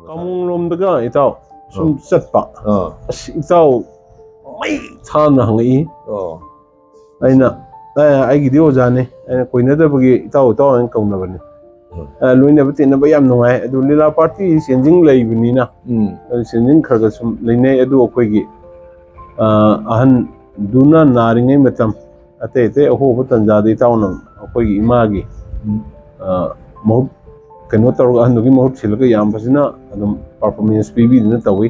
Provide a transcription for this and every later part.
Kamunglomdaga itaw sum chatpa itaw mai thana hangi aina ai gi dio jane aina koina da bagi itaw taw an kauna bani loina bati na bayam nungai adu lila party senjing lai binina senjing khaga sum leine adu akoi gi ahan duna naringai matam ate aho butan jadi taw nam akoi gi ima gi mo kano tawga handugi mahut silga yam fasina adum performance pb dina tawi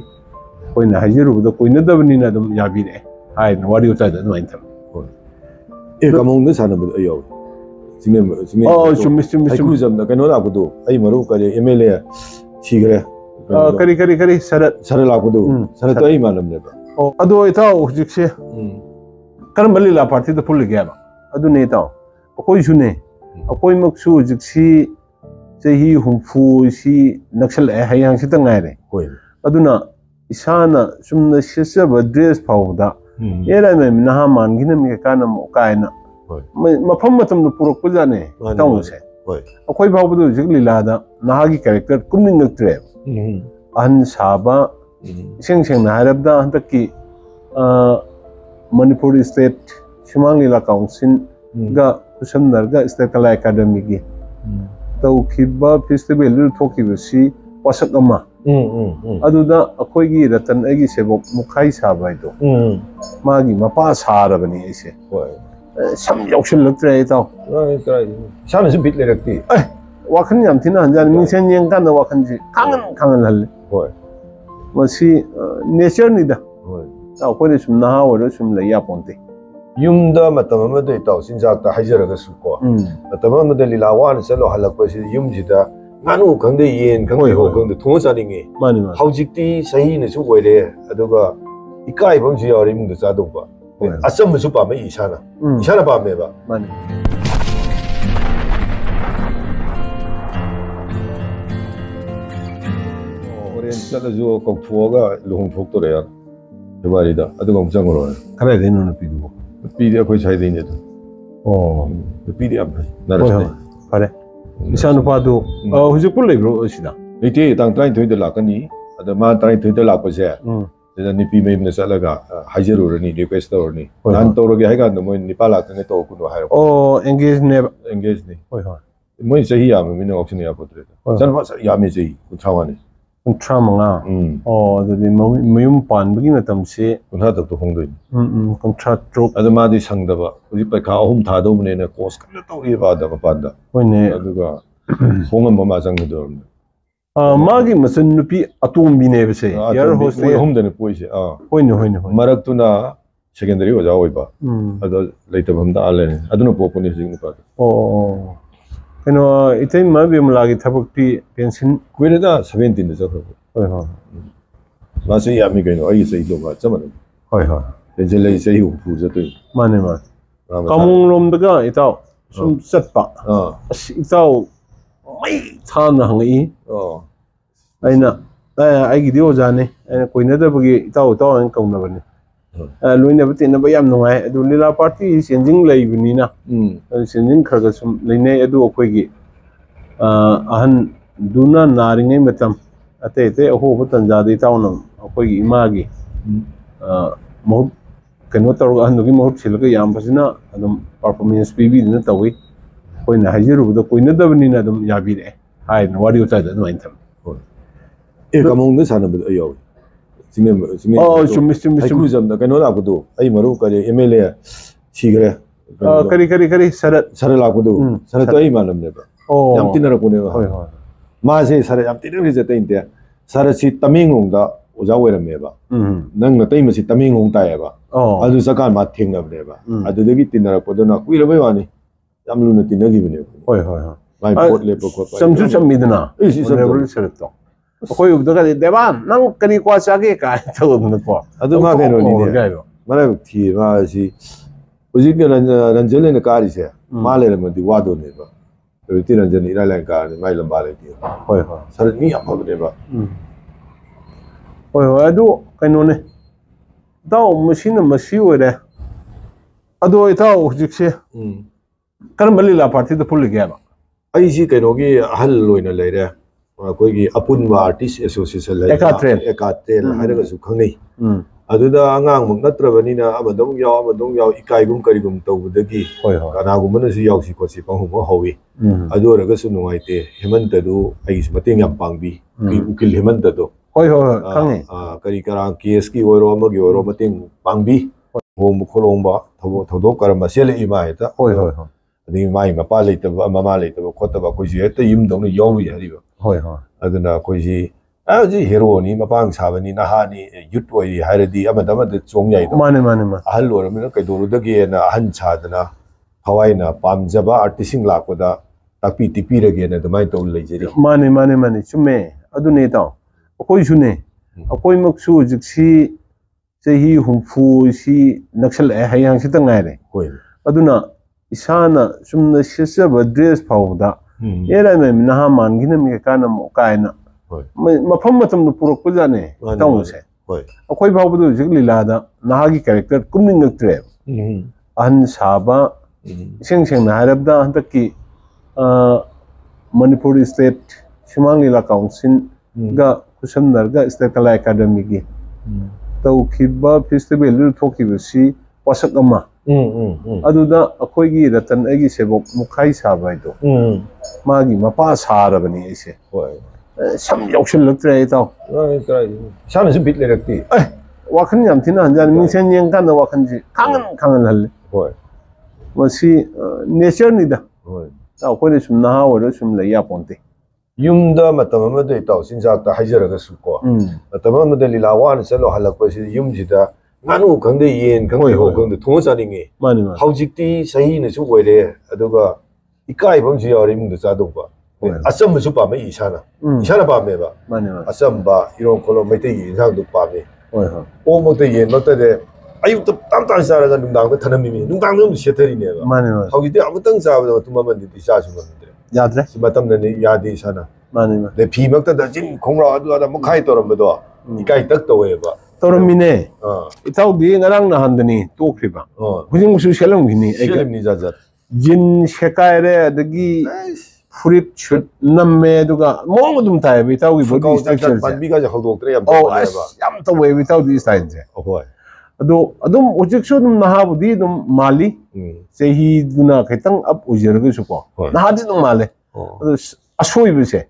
koina hajiru da koina dabni na adum yabire hai no wari uta da no intam e kamong da sana bu ayo sine oh chumi ai jam da kano la kudu ai maru kare mla chigre kari sarat la kudu sarat ai malam ne ba oh ado ita hujikse karamali la party da full gya ba adu ne ta akoi sune akoi maksu hujiksi Sehi humfu si naksal hayang si tangay aduna isana sumna sisa ba dress powda era me minaha mangina mi kana mo kaina mafam matam no purok pujane taw se akoi bawdu jigli lada nahagi character kumning ngtre an saba seng na harabda hantakki Manipur state Shimang Lila Council ga kusandar ga state kala academy gi Taukiba festival lu thokibasi wasak ama aduda akoigi ratan agi sebok mukhai sabai do magi mapa sarabani ise sam yauksin laktre taw sana sim bit le rakti wakhan yam thina hanjan mingsen yang kan wakhan ji kangan hal masi nature ni da taw ko ni sum na ha wala sum la ya ponte Yumda matam ma de taw sinjak ta hajara ga su ko matam ma de lilawan selo halak pa si yum jida nganu khang de yen khang ho khang de thong sa ringe mani haujikti sahi ne su oire aduga ikai bang ji yori mung de cha do ba asam su pa ma isana pa me ba mani oren chala jo ko phoga luhung phok to re ya debari da aduga mchang ro khare de no pidu PD akoi chai dine to PD am naras pare isanu padu hujik pul lebro sida ite tang trai thoi de la kani ada ma trai thoi de la pa se da ni pi me ne sala ga hajeru rani request to rani nan to ro ge hai ga no moi ni pala ka ne to ku no hai engage ne hoi moi sahi ya me ne option ya potre san fa ya me sahi ku thawani Contramanga the mayum pan bagi matam se kunha tak to hongdoi contract stroke ada ma di sangdaba uji pa kha ahum tha do ne na course kan to ri ba da pa da hoine aduga hongam ma sang do magi masan nupi atum bi ne bese yar host hom de ne poise hoine marak tu na secondary ho ja oi ba ada leita bam da ale aduna poponi jing ni pa Kano itai mabi mulagi thabak pi pension kuire da 17 da ko ma se ya mi gaino ai sei lo ba chama pension lei sei hu pu ja toi mane ma kamung lom daga itaw sum chatpa itaw mai thana hangi aina ai gi dio jane aina koina da bagi itaw an kauna bani loina bati na bayam nungai adu lila party senjing lai binina senjing khaga sum leine adu akoi gi ahan duna naringai matam ate aho butan jadi taw nam akoi gi ima gi mo kano tawga handugi mahut silga yam fasina adum performance pb dina tawi koina hajiru da koina dabni na adum yabire hai no wari uta da no intam e kamong da sana bu ayo sine oh chumi ai jam da kano la kudu ai maru kare mla chigre kari sarat la kudu sarat ai malam ne ba yam tinara ko ne ma se sarat yam tinari je tain te sarat si tamingong da oja wera me ba nang na tai ma si tamingong ta ya ba adu sakan ma thing na ne ba adu de gi tinara ko na kuira bai wani yam lu na tinagi bne mai pot le po ko samju samidna isi samju sarat to Koi ubdaga devan nang kani kwa chage ka to no po adu ma ke no ni ne mara thi ma si uji ke ranjele ne kari se ma le ma di wa do ne ba ti ranjele ira lan ka ne mai lamba le ti hoi sar ni ya ma ne ba hoi adu kano ne daw machine we adu itaw hujikse kan mali la party da pull gya ba ai si kano gi hal loina le re ꯑꯩꯈꯣꯏꯒꯤ ꯑꯄꯨꯟꯕ artist association ꯂꯩ ꯑꯦꯀꯥꯇ꯭ꯔꯦꯜ ꯍꯥꯏꯔꯒꯁꯨ ꯈꯪꯅꯩ ꯑꯗꯨꯗ ꯑꯉꯥꯡꯃꯛ ꯅꯠꯇ꯭ꯔꯕꯅꯤꯅ ꯑꯃꯗꯃꯨꯛ ꯌꯥꯎ ꯏꯀꯥꯏꯒꯨꯝ ꯀꯔꯤꯒꯨꯝ ꯇꯧꯕꯗꯒꯤ ꯀꯅꯥꯒꯨꯝꯕꯅꯁꯨ ꯌꯥꯎꯁꯤ ꯈꯣꯠꯁꯤ ꯄꯪꯍꯧꯕ ꯍꯧꯋꯤ ꯑꯗꯨ ꯑꯣꯏꯔꯒꯁꯨ ꯅꯨꯡꯉꯥꯏꯇꯦ ꯍꯦꯃꯟꯇꯗꯨ ꯑꯩꯒꯤꯁꯨ ꯃꯇꯦꯡ ꯌꯥꯝ ꯄꯥꯡꯕꯤ ꯎꯀꯤꯜ ꯍꯦꯃꯟꯇꯗꯣ ꯈꯪꯉꯦ ꯀꯔꯤ ꯀꯔꯥꯡ ꯀꯦꯁꯀꯤ ꯑꯣꯏꯔꯣ ꯑꯃꯒꯤ ꯑꯣꯏꯔꯣ ꯃꯇꯦꯡ ꯄꯥꯡꯕꯤ ꯍꯣꯡꯕ ꯈꯣꯠꯂꯣꯡꯕ ꯊꯧꯗꯣꯛ ꯀꯔꯝꯕ ꯁꯦꯠꯂꯛꯏ ꯃꯥ ꯍꯦꯛꯇ ꯑꯗꯒꯤ ꯃꯥꯒꯤ ꯃꯄꯥ ꯂꯩꯇꯕ ꯃꯃꯥ ꯂꯩꯇꯕ ꯈꯣꯠꯇꯕ ꯑꯩꯈꯣꯏꯁꯨ ꯍꯦꯛꯇ ꯌꯨꯝꯗꯧꯅ ꯌꯥꯎꯔꯨꯏ ꯍꯥꯏꯔꯤꯕ ꯑꯗꯨꯅ ꯑꯩꯈꯣꯏꯁꯤ ꯍꯧꯖꯤꯛ ꯍꯦꯔꯣꯅꯤ ꯃꯄꯥꯡ ꯁꯥꯕꯅꯤ ꯅꯍꯥꯅꯤ ꯌꯨꯠ ꯑꯣꯏꯔꯤ ꯍꯥꯏꯔꯗꯤ ꯑꯃꯗ ꯆꯣꯡ ꯌꯥꯏꯗꯣ ꯑꯍꯜ ꯑꯣꯏꯔꯕꯅꯤꯅ ꯀꯩꯗꯧꯔꯨꯗꯒꯦꯅ ꯑꯍꯟ ꯁꯥꯗꯅ ꯍꯋꯥꯏꯅ ꯄꯥꯝꯖꯕ ꯑꯥꯔꯇꯤꯁꯁꯤꯡ ꯂꯥꯛꯄꯗ ꯇꯥꯛꯄꯤ ꯇꯤꯛꯄꯤꯔꯒꯦꯅ ꯑꯗꯨꯃꯥꯏꯅ ꯇꯧ ꯂꯩꯖꯔꯤ ꯃꯥꯅꯦ ꯆꯨꯝꯃꯦ ꯑꯗꯨꯅꯦ ꯏꯇꯥꯎ ꯑꯩꯈꯣꯏꯁꯨꯅꯦ ꯑꯩꯈꯣꯏꯃꯛꯁꯨ ꯍꯧꯖꯤꯛꯁꯤ ꯆꯍꯤ 60ꯁꯤ ꯅꯛꯁꯜꯂꯛꯑꯦ ꯍꯌꯦꯡ ꯍꯪꯆꯤꯠꯇ ꯉꯥꯏꯔꯦ ꯑꯗꯨꯅ ꯏꯁꯥꯅ ꯆꯨꯝꯅ ꯁꯦꯠꯆꯕ ꯗ꯭ꯔꯦꯁ ꯐꯥꯎꯕꯗ ꯑꯦꯔꯥꯏ ꯅꯍꯥ ꯃꯥꯟꯈꯤꯅꯕ ꯀꯥꯟꯅ ꯀꯥꯏꯅ ꯃꯐꯝ ꯃꯇꯝꯗ ꯄꯨꯔꯛꯄꯖꯥꯠꯅꯦ ꯏꯇꯥꯎꯁꯦ ꯑꯩꯈꯣꯏ ꯐꯥꯎꯕꯗ ꯍꯧꯖꯤꯛ ꯂꯤꯂꯥꯗ ꯅꯍꯥꯒꯤ ꯀꯦꯔꯦꯛꯇꯔ ꯀꯨꯝꯅꯤꯡꯉꯛꯇ꯭ꯔꯦꯕ ꯑꯍꯟ ꯁꯥꯕ इसें सेंना हायरबदा हंतकी मणिपुर स्टेट सुमांग लीला काउंसिल गा कुसमनरगा स्टेट कला एकेडमी की तौखिबा फेस्टिवल थोखिबसी वासक अमा अदुदा अखोयगी रतन एगी सेबोक मुखाई साबाइदो मागी मपा सारबनी ऐसे सम यौसलक्त्रे इताव सानसु बिट लेरक्ति वाखन याम थिना हंजान मिंसेन येंकान वाखनजी खांगन हल्ले मसी नेचर निदा अखोयने सुम नहा ओरो सुम लैया पोंते युमदा मतम अमदे इताव सिंजाकता हाइजरगसु को मतम अमदे लीला वान चलो हलकपसि युमजिदा nganu khangde yen khangde ho khangde thonga chaninge mani haujikti sahi ne chu oire aduga ikai bam ji yari mung da chadokba asam su pa mai isana pa me ba mani asam ba iron kolo meite yi sang du pa me o mo te yen no te de ayu tam tam sara ga nungdang da thanami me nungdang no setari ne ba mani haujikti amutang sa ba tuma man di sa su man de yadre si matam ne yadi isana mani de phi mak ta jin khongra adu ada mukhai toram do ikai tak to we ba तोरमिने इताउ the ngरang na handani tokriba hujing musu selam gini selamni jajat jin shekaire adagi furit chut namme duga mong dum tai bi taw gi body structure pan bi ga ja hodok tre yam to we bi taw di style je hoi adum ujik su dum na ha budi dum mali sehi duna khetang up ujerga su ko na ha di dum male asoi bi se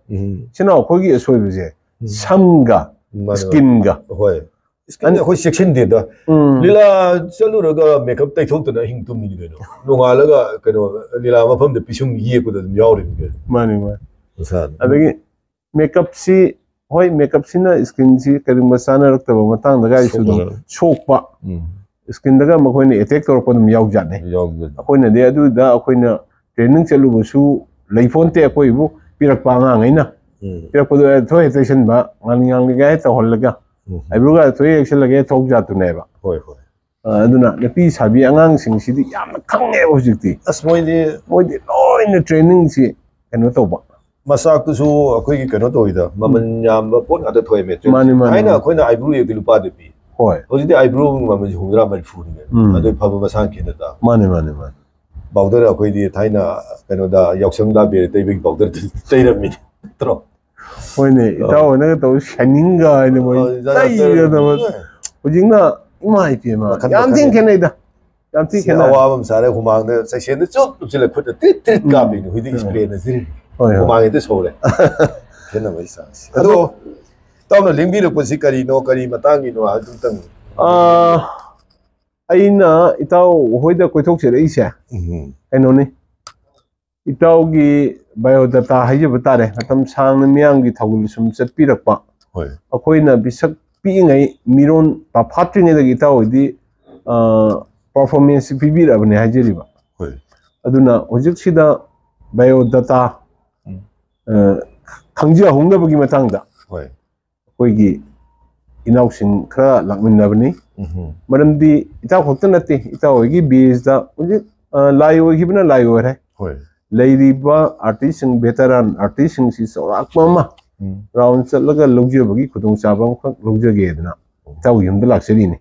sina khogi asoi bi se samga skin ga hoi Skin khoi section de da lila chalu raga makeup tai thok na hing tum ni de no nongala ga kano lila ma pham de pisung ye ko da yaw ri ge mani sa adagi makeup si hoi makeup sina skin si kari masana rak ta matang da ga isu chok pa skin daga ma khoi ne attack tor ko dum yaw jat ne khoi na de adu da khoi na training chalu bu su leifon te khoi bu pirak pa nga ngai na pirak ko da thoi station ba ngang ga ta hol laga Aibuga toy action lage thok jatu neba hoi aduna napi sabi angang sing sidi yam khange hojikti asmoidi loin training si kano toba masak tu su akoi ki kano toida maman yam ba pot ada thoi me haina akoi na eyebrow ye dilupa de pi hoi hojidi eyebrow maman humra mal fu ni adoi phaba masan ki da mani powder akoi di thaina kano da yaksang da be tei big powder tei ram mi tro होने इताव ने तो shining ga ne mo tai ga da hujing na ima ipi ma yam tin kene da yam tin kene awam sare humang de sai sen de chop chile khut tit ga bi ni hudi spray na zir humang de sore kena mai sa ado taw na lingbi ro posi kari no kari matang gi no ha du tang aina itaw hoida koithok se rei se eno ni itaw gi biodata haje batare matam sang miyang gi thagul sum chatpirakpa hoi akoina bisak pi ngai miron pa phatri ngai gi taw di performance pibir abne hajeriba hoi aduna hojik sida biodata khangja hongnabagi matangda hoi koi gi inaw sing khara lakminnabani maramdi itaw khoktanate itaw gi base da hojik layo gi bna layo re hoi Lairiba artist and veteran artist si sorak mama round chatlaga logje bagi khudung chabam khak logje ge dna taw yum da laksari ni